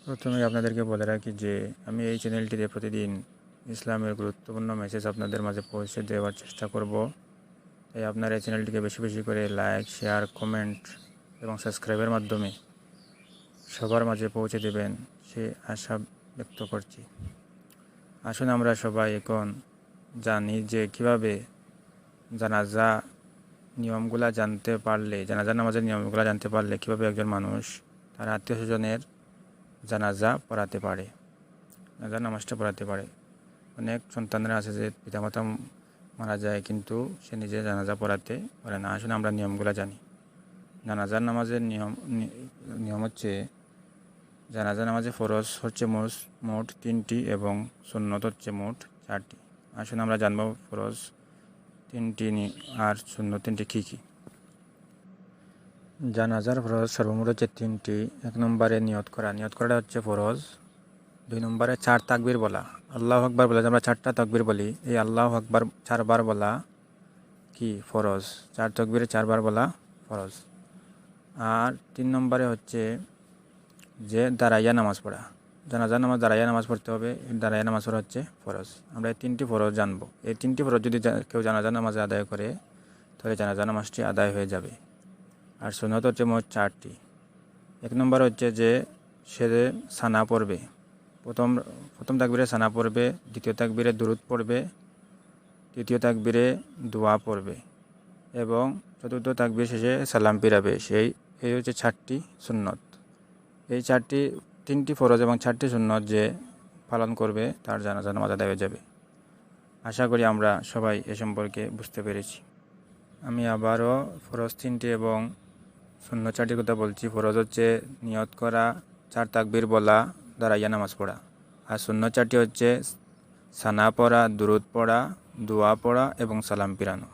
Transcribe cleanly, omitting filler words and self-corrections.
প্রথমেই আপনাদেরকে বলে রাখি যে আমি এই চ্যানেলটিতে প্রতিদিন ইসলামের গুরুত্বপূর্ণ মেসেজ আপনাদের মাঝে পৌঁছে দেওয়ার চেষ্টা করব। তাই আপনারা এই চ্যানেলটিকে বেশি বেশি করে লাইক, শেয়ার, কমেন্ট এবং সাবস্ক্রাইবের মাধ্যমে সবার মাঝে পৌঁছে দেবেন সে আশা ব্যক্ত করছি। আসুন আমরা সবাই এখন জানি যে কীভাবে জানাজা নিয়মগুলা জানতে পারলে, জানাজা নামাজের নিয়মগুলো জানতে পারলে কীভাবে একজন মানুষ তার আত্মীয় স্বজনের জানাজা পড়াতে পারে, জানাজা নামাজটা পড়াতে পারে। অনেক সন্তানরা আছে যে পিতামাতা মারা যায় কিন্তু সে নিজে জানাজা পড়াতে পারে না। আসলে আমরা নিয়মগুলো জানি। জানাজার নামাজের নিয়ম হচ্ছে, জানাজা নামাজে ফরজ হচ্ছে মোট 3টি এবং সুন্নত হচ্ছে মোট 4টি। আসুন আমরা জানবো ফরজ 3টি আর সুন্নত 3টি কী কী। জানাজার ফরজ সর্বমোট হচ্ছে 3টি। 1 নম্বরে নিয়ত করাটা হচ্ছে ফরজ। 2 নম্বরে 4 তাকবীর বলা, আল্লাহু আকবার বলে আমরা 4টা তাকবীর বলি, এই আল্লাহু আকবার 4 বার বলা কি ফরজ, 4 তাকবীরে 4 বার বলা ফরজ। আর 3 নম্বরে হচ্ছে যে দাঁড়াইয়া নামাজ পড়া, জানাজা নামাজ দাঁড়াইয়া নামাজ পড়তে হবে, দাঁড়াইয়া নামাজ পড়া হচ্ছে ফরজ। আমরা এই 3টি ফরজ জানবো। এই 3টি ফরজ যদি কেউ জানাজা নামাজ আদায় করে তাহলে জানাজা নামাজটি আদায় হয়ে যাবে। আর সুন্নত হচ্ছে মোট 4টি। 1 নম্বর হচ্ছে যে সে সানা পড়বে, প্রথম তাকবীরে সানা পড়বে, দ্বিতীয় তাকবীরে দুরূদ পড়বে, তৃতীয় তাকবীরে দোয়া পড়বে এবং চতুর্থ তাকবীর শেষে সালাম ফিরাবে। এই হচ্ছে 4টি সুন্নত। এই 3টি ফরজ এবং 4টি সুন্নত যে পালন করবে তার জানাজা নামাজ আদায় হয়ে যাবে। আশা করি আমরা সবাই এ সম্পর্কে বুঝতে পেরেছি। আমি আবারও ফরজ 3টি এবং সুন্নত 4টির কথা বলছি। ফরজ হচ্ছে নিয়ত করা, 4 তাকবীর বলা, দাঁড়াইয়া নামাজ পড়া। আর সুন্নত 4টি হচ্ছে সানা পড়া, দুরূদ পড়া, দোয়া পড়া এবং সালাম ফিরানো।